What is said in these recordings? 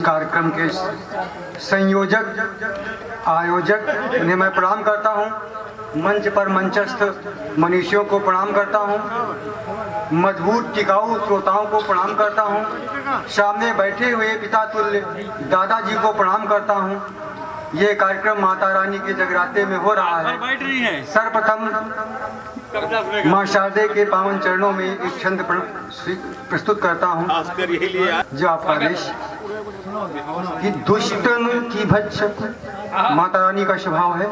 कार्यक्रम के संयोजक आयोजक उन्हें मैं प्रणाम करता हूं। मंच पर मंचस्थ मनीषियों को प्रणाम करता हूं। मजबूत टिकाऊ श्रोताओं को प्रणाम करता हूं। सामने बैठे हुए पिता तुल्य दादाजी को प्रणाम करता हूं। ये कार्यक्रम माता रानी के जगराते में हो रहा है। सर्वप्रथम मां शारदे के पावन चरणों में एक छंद प्रस्तुत करता हूं जो आपका आदेश कि दुष्टन की भक्षक, माता रानी का स्वभाव है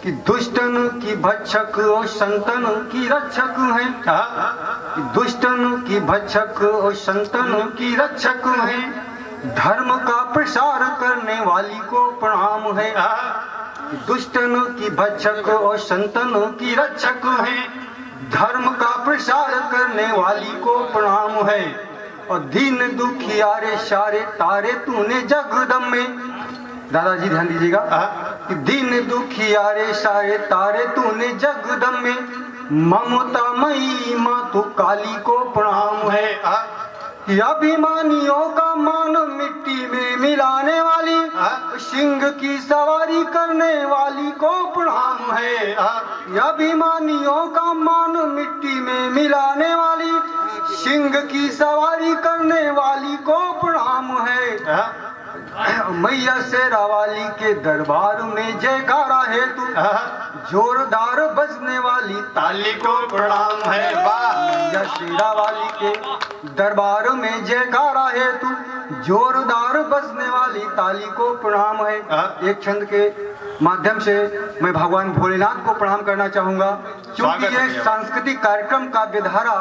कि दुष्टन की भक्षक और संतन की रक्षक है। दुष्टन की भक्षक और संतन की रक्षक है। धर्म का प्रसार करने वाली को प्रणाम है। दुष्टन की भक्षक और संतन की रक्षक है। धर्म का प्रसार करने वाली को प्रणाम है। और दीन दुखियारे सारे तारे तूने जगदम में, दादाजी ध्यान दीजिएगा, कि दीन दुखियारे सारे तारे तूने जगदम में। ममता मई माँ तू काली को प्रणाम है। कि अभिमानियों का मान मिट्टी में मिलाने वाली, सिंह की सवारी करने वाली को प्रणाम है। अभिमानियों का मान मिट्टी में मिलाने वाली, सिंह की सवारी करने वाली को प्रणाम है। मैया शेरा वाली के दरबार में जयकारा है तू, जोरदार बजने वाली ताली को प्रणाम है। मैया शेरा वाली के दरबार में जयकारा है तू, जोरदार बजने वाली ताली को प्रणाम है। एक छंद के माध्यम से मैं भगवान भोलेनाथ को प्रणाम करना चाहूंगा, क्योंकि ये सांस्कृतिक कार्यक्रम का विधारा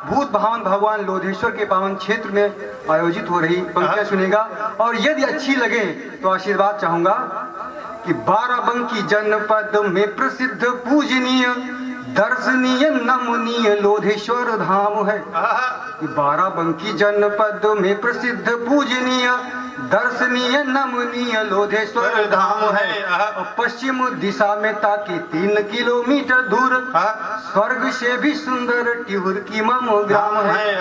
भूत भावन भगवान लोधेश्वर के पावन क्षेत्र में आयोजित हो रही पंक्तियां सुनेगा। और यदि अच्छी लगे तो आशीर्वाद चाहूंगा कि बाराबंकी जनपद में प्रसिद्ध पूजनीय दर्शनीय नमनीय लोधेश्वर धाम है। बाराबंकी जनपद में प्रसिद्ध पूजनीय दर्शनीय नमनीय लोधेश्वर धाम है। पश्चिम दिशा में ताकि 3 किलोमीटर दूर स्वर्ग से भी सुंदर टिहुर की मम ग्राम है।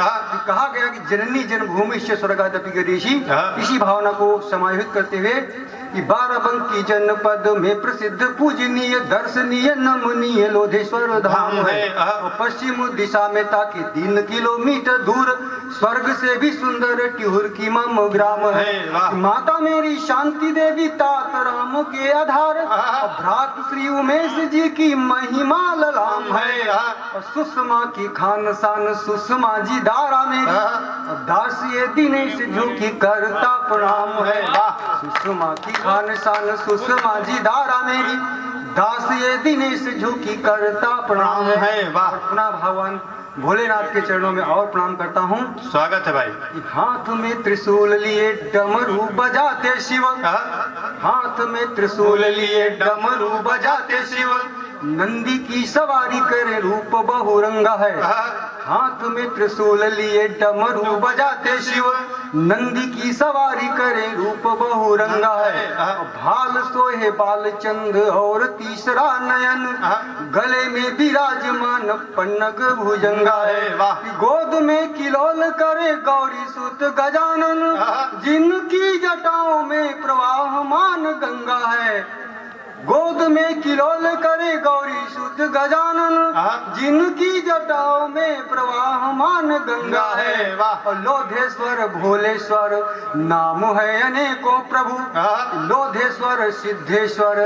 कहा गया कि जननी जन्मभूमि से स्वर्गादपि गरीषि, इसी भावना को समाहित करते हुए कि बाराबंकी जनपद में प्रसिद्ध पूजनीय दर्शनीय नमनीय लोधेश्वर धाम है। पश्चिम दिशा में ताकि 3 किलोमीटर दूर स्वर्ग से भी सुंदर टिहुर की मम ग्राम है। माता मेरी शांति देवी तात राम के आधार, भ्रात श्री उमेश जी की महिमा ललाम है। सुषमा की खान शान सुषमा जी दारा मेरी, दास ये दिनेश झुकी करता प्रणाम है। सुषमा की खान शान सुषमा जी दारा मेरी, दास ये दिनेश झुकी करता प्रणाम है। अपना भगवान भोलेनाथ के चरणों में और प्रणाम करता हूँ। स्वागत है भाई। हाथ में त्रिशूल लिए डमरू बजाते शिव, हाथ में त्रिशूल लिए डमरू बजाते शिव, नंदी की सवारी करे रूप बहुरंगा है। हाथ में त्रिशूल लिए डमरू बजाते शिव, नंदी की सवारी करे रूप बहुरंगा है। भाल सोहे बालचंद और तीसरा नयन, गले में विराजमान पन्नग भुजंगा है। गोद में किलोल करे गौरी सुत गजानन, जिनकी जटाओं में प्रवाहमान गंगा है। गोद में किलोल करे गौरी सुत गजानन, जिनकी जटाओं में प्रवाहमान गंगा है। लोधेश्वर भोलेश्वर नाम है अनेकों प्रभु, लोधेश्वर सिद्धेश्वर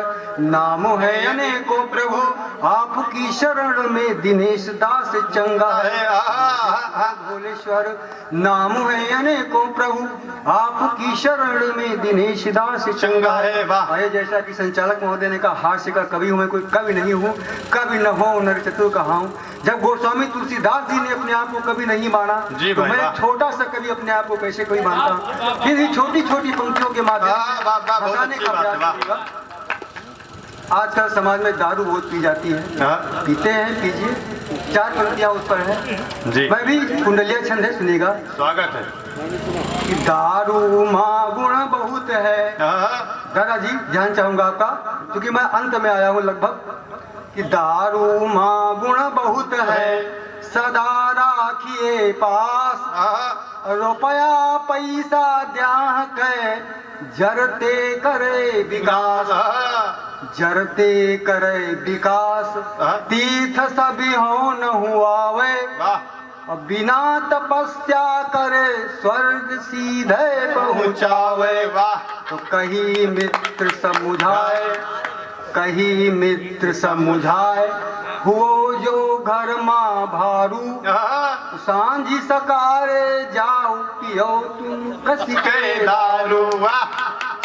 नाम है अनेकों प्रभु, आपकी शरण में दिनेश दास चंगा है। भोलेश्वर नाम है अनेकों प्रभु, आपकी शरण में दिनेश दास चंगा है। जैसा कि संचालक महोदय ने कहा, हास्य का कवि हूँ मैं, कोई कवि नहीं हूँ, कवि न हो नर चतुर कहा हूँ। जब गोस्वामी तुलसीदास जी ने अपने आप को कवि नहीं माना, तो मैं छोटा सा कवि अपने आप को कैसे कोई मानता। फिर भी छोटी छोटी पंक्तियों के माध्यम से का प्रयास करूंगा। आजकल समाज में दारू बहुत पी जाती है, पीते हैं, पीजिए। 4 पंक्तियां उस पर है, मैं भी कुंडलिया छंद है, सुनिएगा। स्वागत है। कि दारू माँ गुण बहुत है, दादाजी ध्यान चाहूंगा आपका, क्योंकि मैं अंत में आया हूँ लगभग। कि दारू माँ गुण बहुत है, सदा राखिए पास, रुपया पैसा द्याह के जरते करे विकास, जरते करे विकास, तीर्थ सभी हो न हुआवे, बिना तपस्या करे स्वर्ग सीधे पहुँचावे। तो कहीं मित्र समुझाए, कहीं मित्र समुझाए, हुओ जो घर माँ भारू, सांझी सकारे जाओ पियो तुम कसी के दारू। वाह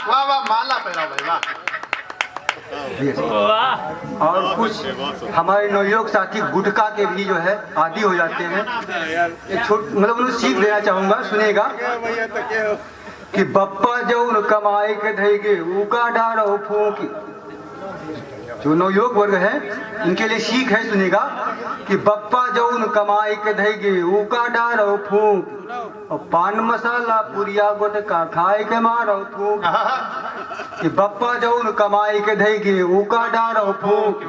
वाह वाह, माला पहनाओ भाई, वाह। और कुछ हमारे नवयुवक साथी गुटखा के भी जो है आदी हो जाते हैं। मतलब उन्हें सीख देना चाहूंगा, सुनेगा कि बप्पा जो कमाए के धैगे ऊका डारो फूकी। जो नवयुवक वर्ग है इनके लिए सीख है, सुनेगा कि बप्पा जौन कमाई के धैगे ऊका डारो फूक, और पान मसाला पुरिया गुटका खाए के मारो थूक। कि बप्पा जौन कमाई के धैगे ऊका डारो फूक,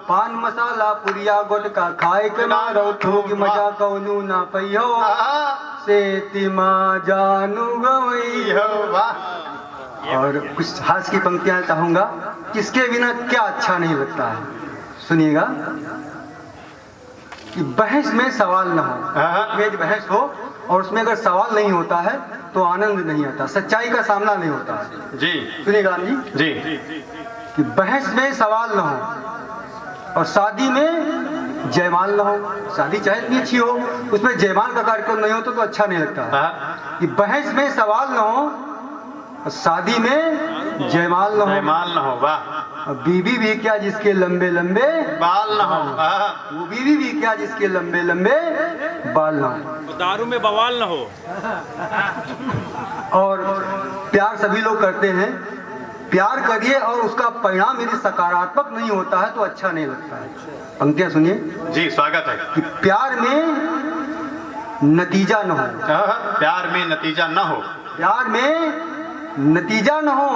पान मसाला पुरिया गुटका खाए के मारो थूक। मजा कौनू ना पैयो से तिमा जानू गवैयो। और कुछ हास्य की पंक्तियां चाहूंगा, किसके बिना क्या अच्छा नहीं लगता है। सुनिएगा कि बहस में सवाल ना हो, मेज बहस हो और उसमें अगर सवाल नहीं होता है तो आनंद नहीं आता, सच्चाई का सामना नहीं होता है। जी सुनिएगा जी कि बहस में सवाल ना हो और शादी में जयमाल ना हो। शादी चाहे इतनी अच्छी हो, उसमें जयमाल का कार्यक्रम नहीं हो तो अच्छा नहीं लगता है। कि बहस में सवाल ना हो, शादी में जयमाल न हो, जयमाल न हो। वाह। बीवी भी क्या जिसके लंबे लंबे बाल न हो, वो बीवी भी क्या जिसके लंबे लंबे बाल न हो। दारू में बवाल न हो। और प्यार सभी लोग करते हैं, प्यार करिए और उसका परिणाम यदि सकारात्मक नहीं होता है तो अच्छा नहीं लगता है। पंक्तियां सुनिए जी, स्वागत है। कि प्यार में नतीजा न हो, प्यार में नतीजा न हो, प्यार में नतीजा न हो,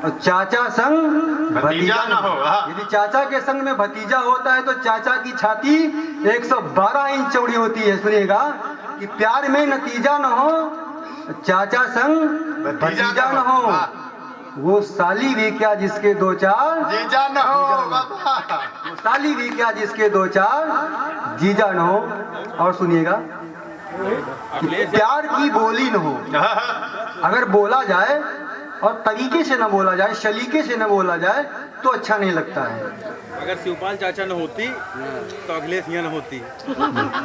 और चाचा संग भतीजा न हो। यदि चाचा के संग में भतीजा होता है तो चाचा की छाती 112 इंच चौड़ी होती है। सुनिएगा कि प्यार में नतीजा न हो, चाचा संग भतीजा न हो, वो साली भी क्या जिसके दो चार जीजा न हो। वो साली भी क्या जिसके दो चार जीजा न हो। और सुनिएगा प्यार की बोली न हो, अगर बोला जाए और तरीके से न बोला जाए, शलीके से न बोला जाए तो अच्छा नहीं लगता है। अगर शिवपाल चाचा न होती तो अखिलेश यहाँ न होती।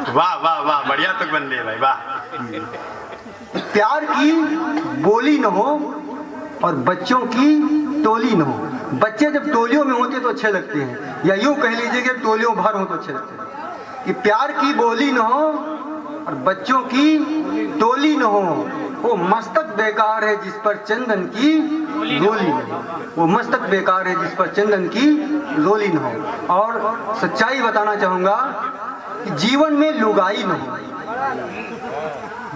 वाह वाह वाह, बढ़िया तक बन रही है भाई, वाह। प्यार की बोली न हो और बच्चों की टोली न हो। बच्चे जब टोलियों में होते तो अच्छे लगते हैं, या यूं कह लीजिए कि टोलियों भर हो तो अच्छे लगते हैं। कि प्यार की बोली न हो और बच्चों की टोली न हो, वो मस्तक बेकार है जिस पर चंदन की रोली न हो। वो मस्तक बेकार है जिस पर चंदन की रोली न हो। और सच्चाई बताना चाहूंगा कि जीवन में लुगाई न हो,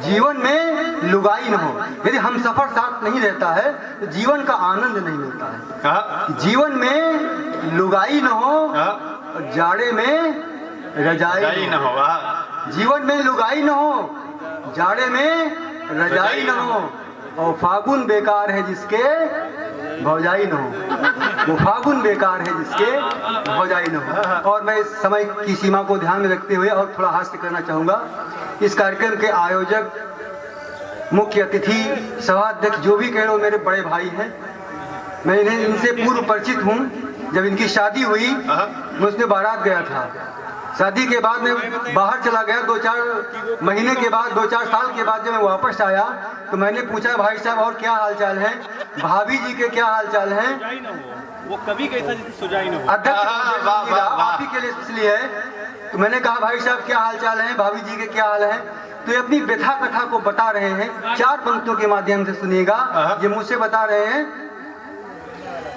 जीवन में लुगाई न हो। यदि हम सफर साथ नहीं रहता है तो जीवन का आनंद नहीं मिलता है। जीवन में लुगाई न हो और जाड़े में रजाई न हो। जीवन में लुगाई न हो, जाड़े में रजाई न हो, और फागुन बेकार है जिसके भौजाई न हो। वो फागुन बेकार है जिसके भौजाई न हो। और मैं इस समय की सीमा को ध्यान में रखते हुए और थोड़ा हास्य करना चाहूँगा। इस कार्यक्रम के आयोजक, मुख्य अतिथि, सभाध्यक्ष, जो भी कह लो मेरे बड़े भाई हैं। मैं इनसे पूर्व परिचित हूँ। जब इनकी शादी हुई मैं उसमें बारात गया था। शादी के बाद मैं बाहर चला गया, 2-4 महीने के बाद, 2-4 साल के बाद जब मैं वापस आया तो मैंने पूछा, भाई साहब और क्या हालचाल है, भाभी जी के क्या हालचाल हैं। वो कभी कहता सुजाई न हो। अध्यक्ष आप ही के लिए इसलिए है। तो मैंने कहा, भाई साहब क्या हालचाल है, भाभी जी के क्या हाल है। तो ये अपनी व्यथा कथा को बता रहे हैं, 4 पंक्तियों के माध्यम से सुनिएगा। ये मुझसे बता रहे हैं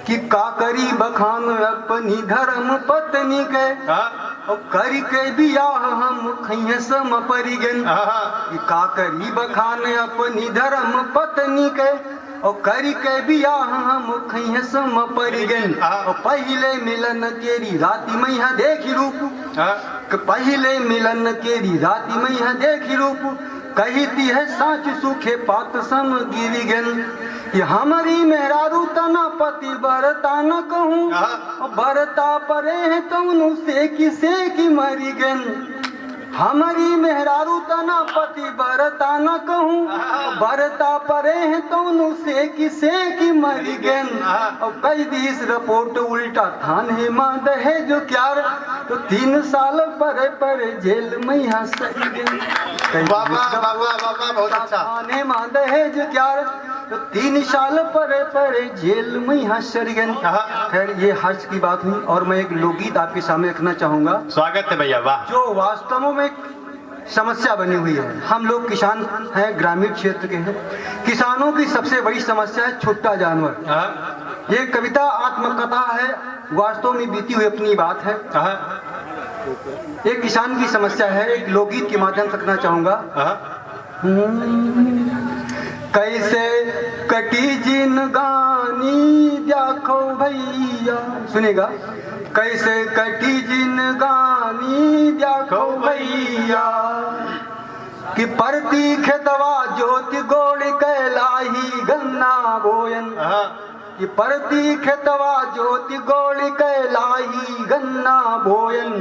कि काकरी बखान अपनी धर्म पत्नी के, और करी के बियाह हम खैया सम परिगन। काकरी बखान अपनी धर्म पत्नी के, और करी के बियाह हम खैया सम परिगन। और पहले मिलन केरी राति मैया देखी रूप, पहले मिलन केरी राति मैया देखी रूप, कहती है साच सूखे पात सम गिरी गन कि हमारी मेहरारू तना पति बरता न कहूँ बरता परे है तनु से की मरी गन हमारी मेहरारू तना पति बरता न कहूँ बरता परे है तनु से की मरी गन और कई दिस रिपोर्ट उल्टा थाने मां दहे जो क्यार तो 3 साल परे जेल में हंसई गन बहुत अच्छा थाने मां दहे जो क्यार तो 3 साल परे जेल में हंसई गन। खैर ये हर्ष की बात हुई और मैं एक लोकगीत आपके सामने रखना चाहूंगा। स्वागत है भैया वाह। जो वास्तव में समस्या बनी हुई है। हम लोग किसान हैं, ग्रामीण क्षेत्र के हैं। किसानों की सबसे बड़ी समस्या है छोटा जानवर। ये कविता आत्मकथा है, वास्तव में बीती हुई अपनी बात है। एक किसान की समस्या है, एक लोकगीत के माध्यम से रखना चाहूंगा। कैसे कटी जिंदगानी देखो भैया, सुनेगा। कैसे कटी जिंदगानी देखो भैया कि परती खेतवा ज्योति गोड़ कैलाही गन्ना बोयन कि परती खेतवा ज्योति गोड़ कैलाही गन्ना बोयन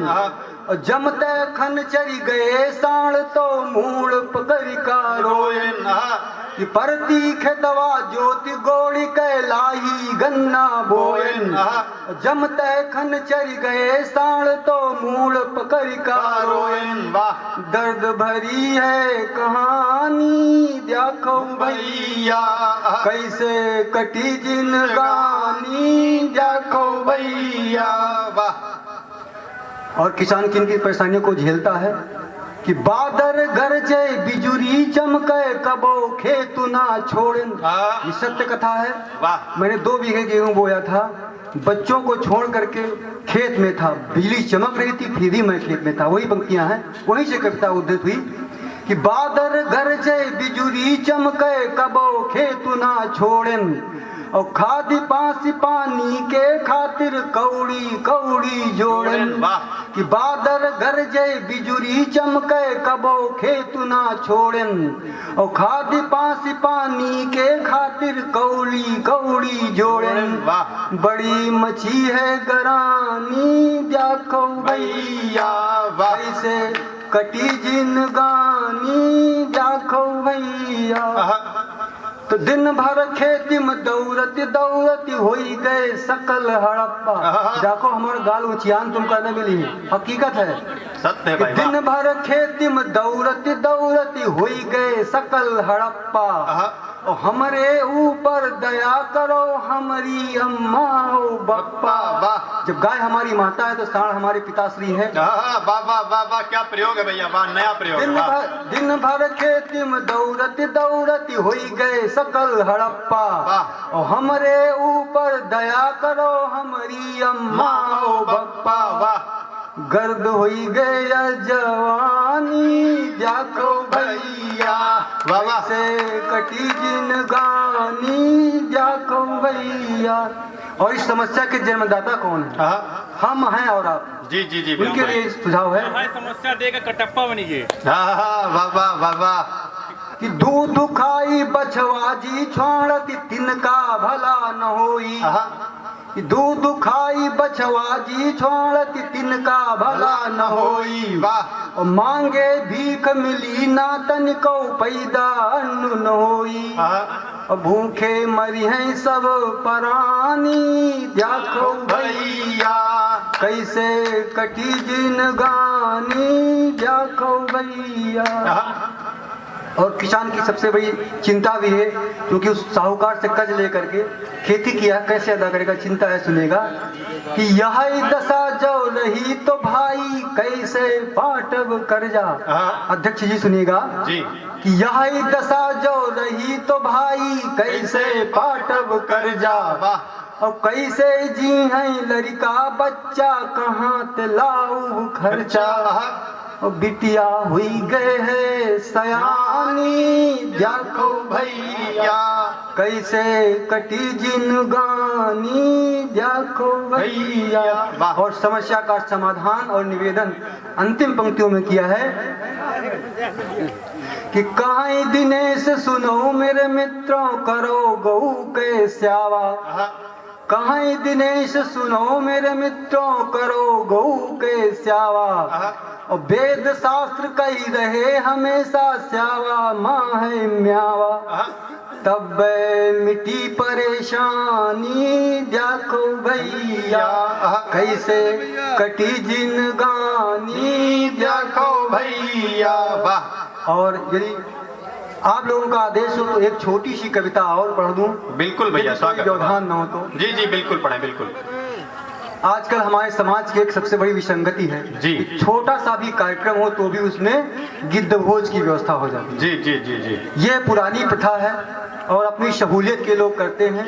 जमते खन चरी गए साण तो मूड़ पकड़ का रोयन कि परती खेतवा ज्योति गोड़ कैलाही गन्ना बोयन जमते खन चरी गए साण तो मूड़ पकड़ का रोयन। दर्द भरी है कहानी देखो भैया कैसे कटी जिंदगानी देखो भैया। और किसान किन की परेशानियों को झेलता है कि बादर गरजे बिजुरी चमके कबो खेत ना छोड़न। ये सत्य कथा है। मैंने 2 बीघे गेहूं बोया था, बच्चों को छोड़ करके खेत में था, बिजली चमक रही थी, फिर भी मैं खेत में था। वही पंक्तियां हैं, वहीं से कविता उद्धृत हुई कि बादर गरजे बिजुरी चमके कबो खेत ना छोड़न और खादी पासी पानी के खातिर कौड़ी कौड़ी जोड़न कि बादर गरजे बिजुरी चमके कबो खेत ना छोड़न और खादी पासी पानी के खातिर कौड़ी कौड़ी जोड़न। बड़ी मछी है गरानी देखो भैया कैसे कटी जिंदगानी देखो भैया। तो दिन भर खेती में दौड़ती दौड़ती होई गए सकल हड़प्पा। देखो हमारे गाल उचियान तुमका न मिली, हकीकत है, सत्य है भाई। दिन भर खेती में दौड़ती दौड़ती होई गए सकल हड़प्पा और हमारे ऊपर दया करो हमारी अम्मा हो बप्पा। जब गाय हमारी माता है तो सांड हमारे पिताश्री है। वाह क्या प्रयोग है भैया, वाह नया प्रयोग। दिन भर खेती में दौड़ती दौड़ती होई गए सकल हड़प्पा और हमारे ऊपर दया करो हमारी अम्मा हो बप्पा। गर्द होई गया जवानी देखो भैया से कटी जिंदगानी देखो भैया। और इस समस्या के जन्मदाता कौन है? हम हैं और आप। जी जी जी उनके लिए सुझाव है। हमारी समस्या देकर कटप्पा बनीजिए। वाह कि दूध खाई बछवा जी छोड़ती तिनका भला न होई कि दूध खाई बछवा जी छोड़ती तिनका भला न होई। और मांगे भीख मिली ना तनिको पैदा अन्न न होई और भूखे मरी हैं सब परानी देखो भैया कैसे कटी जिंदगानी देखो भैया। और किसान की सबसे बड़ी चिंता भी है क्योंकि उस साहूकार से कर्ज लेकर के खेती किया, कैसे अदा करेगा, चिंता है। सुनेगा कि यह दशा जो रही तो भाई कैसे पाटब कर्जा। अध्यक्ष जी सुनिएगा जी कि यह दशा जो रही तो भाई कैसे पाटब कर्जा और कैसे जी है लड़का बच्चा कहाँ ते लाऊ खर्चा और बिटिया हुई गए है सयानी देखो भैया कैसे कटी जिंदगानी देखो भैया। और समस्या का समाधान और निवेदन अंतिम पंक्तियों में किया है कि कहीं दिनेश सुनो मेरे मित्रों करो गऊ के स्यावा। कहीं दिनेश सुनो मेरे मित्रों करो गऊ के स्यावा। और वेद शास्त्र कही रहे हमेशा स्यावा माँ है म्यावा। तब मिटी परेशानी देखो भैया कैसे कटी जिंदगानी देखो भैया। वाह। और यदि आप लोगों का आदेश हो तो एक छोटी सी कविता और पढ़ दूं। बिल्कुल भैया, स्वागत। व्यवधान न हो तो। जी जी बिल्कुल पढ़े, बिल्कुल। आजकल हमारे समाज की एक सबसे बड़ी विसंगति है जी। छोटा सा भी कार्यक्रम हो तो भी उसमें गिद्ध भोज की व्यवस्था हो जाती है। जी जी जी जी। ये पुरानी प्रथा है और अपनी सहूलियत के लोग करते हैं।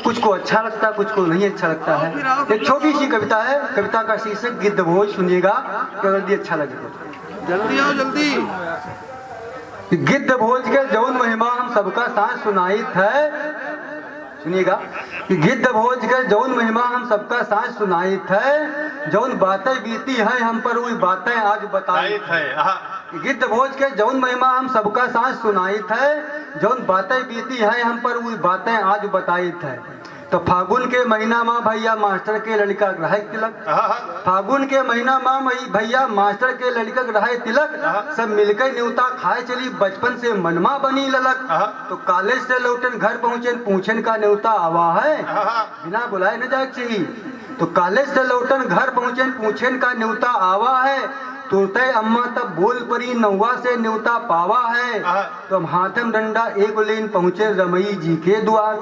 कुछ को अच्छा लगता है, कुछ को नहीं अच्छा लगता है। एक छोटी सी कविता है, कविता का शीर्षक गिद्ध भोज। सुनिएगा अगर ये अच्छा लगेगा। जल्दी आओ जल्दी। गिद्ध भोज के जौन महिमा हम सबका साथ सुनाइत है। सुनिएगा कि गिद्ध भोज के जौन महिमा हम सबका साथ सुनाइत है। जौन बातें बीती हैं हम पर वही बातें आज बताई है। गिद्ध भोज के जौन महिमा हम सबका साथ सुनाइत है। जौन बातें बीती हैं हम पर वही बातें आज बताइत है। तो फागुन के महीना में भैया मास्टर के लड़का ग्रह तिलक। फागुन के महीना में भैया मास्टर के लड़का ग्रह तिलक। सब मिलकर न्योता खाए चली बचपन से मनमा बनी ललक। तो कॉलेज से लौटन घर पहुंचे पूछन का न्योता आवा है बिना बुलाए न जाए चाहिए। तो कॉलेज से लौटन घर पहुंचे पूछन का न्योता आवा है। तुरते अम्मा तब बोल परी नौवा से न्योता पावा है। तो हम हाथम डंडा एक लेन पहुंचे रमई जी के द्वार।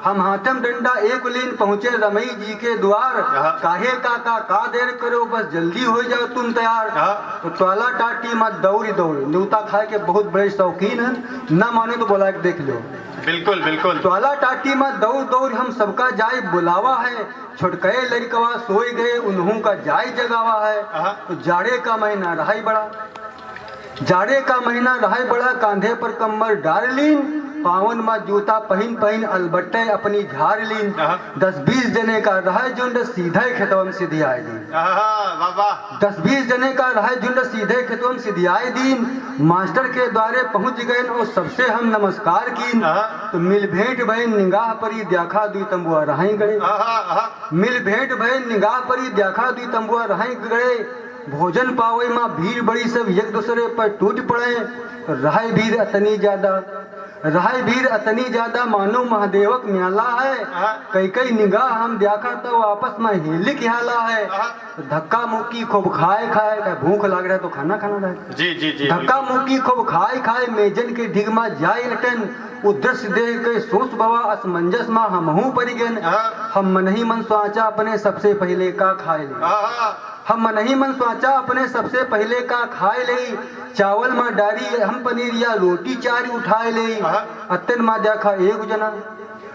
हम हाथम डंडा एक लेन पहुंचे रमई जी के द्वार। काहे काका का देर करो बस जल्दी हो जाओ तुम तैयार। तो त्वाला टाटी मत दौड़ी दौड़। न्योता खाए के बहुत बड़े शौकीन है, न माने तो बोला के देख लो। बिल्कुल बिल्कुल। त्वाला टाटी मत दौड़ दौड़ हम सबका जाए बुलावा है। छोटके लड़कवा सोए गए उन्हों का जाए जगावा है। तो जाड़े का महीना रहा बड़ा, जाड़े का महीना रहा बड़ा। कांधे पर कमर डारलीन पावन में जूता पहन पहन अलबट्टे अपनी झाड़ लीन। 10-20 जने का रहा झुंड सीधे खेतवम सिधियाए दीन। 10-20 जने का रहा झुंड सीधे खेतवम सिधियाए दीन। मास्टर के द्वारे पहुंच गए और सबसे हम नमस्कार कीन। तो मिल भेंट भयन निगाह परी देखा दुई तंबुआ रहाई गए। मिल भेंट भयन निगाह परी देखा दुई तंबुआ रहाई गए। भोजन पावे माँ भीड़ बड़ी सब एक दूसरे पर टूट पड़े। रहाई भीड़ अतनी ज्यादा, रहाई भीड़ अतनी ज्यादा मानो महादेवक न्याला है। कई कई निगाह हम देखा तो आपस में हिलिक हाला है। धक्का मुक्की खूब खाए खाए भूख लग रहा है तो खाना खाना रहे। जी जी जी। धक्का मुक्की खूब खाए खाए मेजन के ढिगमा जाए लटन। वो दृश्य देख के सोच बवा असमंजस माँ हमहू परी गन। हम मन ही मन सोचा अपने सबसे पहले का खाए ले। हम मन ही मन सोचा अपने सबसे पहले का खाए ले। चावल में डारी हम पनीर या रोटी चारी उठाए ले। अत्यन माँ देखा एक जना,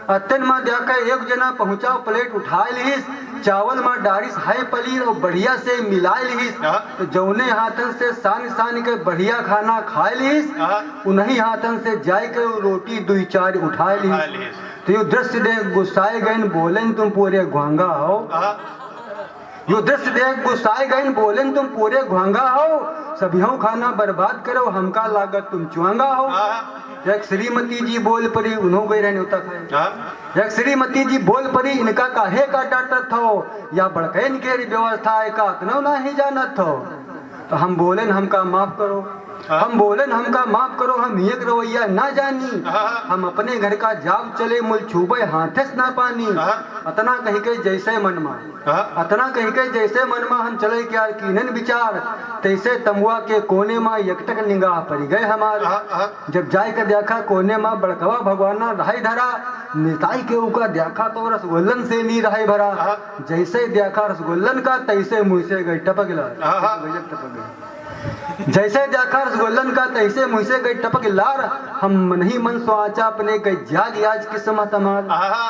अत्यन माँ देखा एक जना पहुंचाओ प्लेट उठाए लिहिस। चावल में डारिस हाय पनीर और बढ़िया से मिलाए लिहिस। तो जौने हाथन से सान सान के बढ़िया खाना खाए लिहिस उन्हीं हाथन से जाए के रोटी दुई चार उठाए लिहिस। तो ये दृश्य देख गुस्साए गए बोलें तुम पूरे घोंगा हो। यो दृश्य देख गुस्साए गए बोलें तुम पूरे घोंगा हो। सभियों खाना बर्बाद करो हमका लागत तुम चुआंगा हो। एक श्रीमती जी बोल परी उन्हों गई रहने उता खाए। एक श्रीमती जी बोल परी इनका काहे का डांटत हो या बड़कैन के व्यवस्था है का इतना नहीं जानत हो। तो हम बोलें हमका माफ करो, हम बोलें हमका माफ करो। हम एक रवैया ना जानी, हम अपने घर का जाब चले मुल छुबे हाथेस ना पानी। अतना कही के जैसे मनमा, अतना कही के जैसे मनमा हम चले क्या कीनन विचार। तैसे तमुआ के कोने में एकटक निगाह पड़ी गए हमार। जब जाय कर देखा कोने में बड़कवा भगवाना रहाई धरा। निताई के ऊका देखा तो रसगुल्लन से नी रहाई भरा। जैसे देखा रसगुल्लन का तैसे मुँह से गई टपक ला। जैसे देखा रसगुल्लन का तैसे मुँह से गई टपक लार। हम मन ही मन सोचा अपने गई जाग आज किस्मत हमार।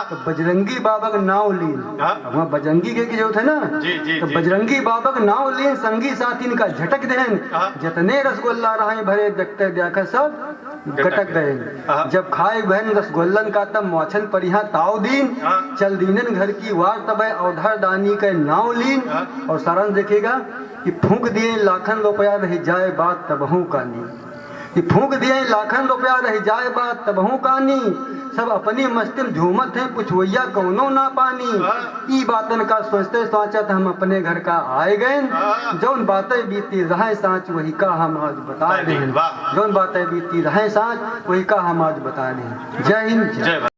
तो बजरंगी बाबा का नाव लीन, वहाँ बजरंगी के जो थे ना। तो बजरंगी बाबा का नाव लीन संगी साथी का झटक देन। जितने रसगुल्ला रहे भरे देखते देखा सब गटक गए। जब खाए बहन रसगुल्लन का तब मौछन पर यहाँ ताव दीन। चल दीनन घर की वार तब औधर दानी के नाव लीन। और सारांश देखेगा कि फूंक दिए लाखन रुपया रह जाए बात तबहू का नहीं। कि फूंक दिए लाखन रुपया रह जाए बात तबहू कानी, सब अपनी मस्ती में झूमत हैं पुछवैया कौनो ना पानी। ई बातन का सोचते सोचत हम अपने घर का आए गए, जौन बातें बीती रहे साँच वही का हम आज बता दें, जौन बातें बीती रहे साँच वही का हम आज बता दें। जय हिंद। जय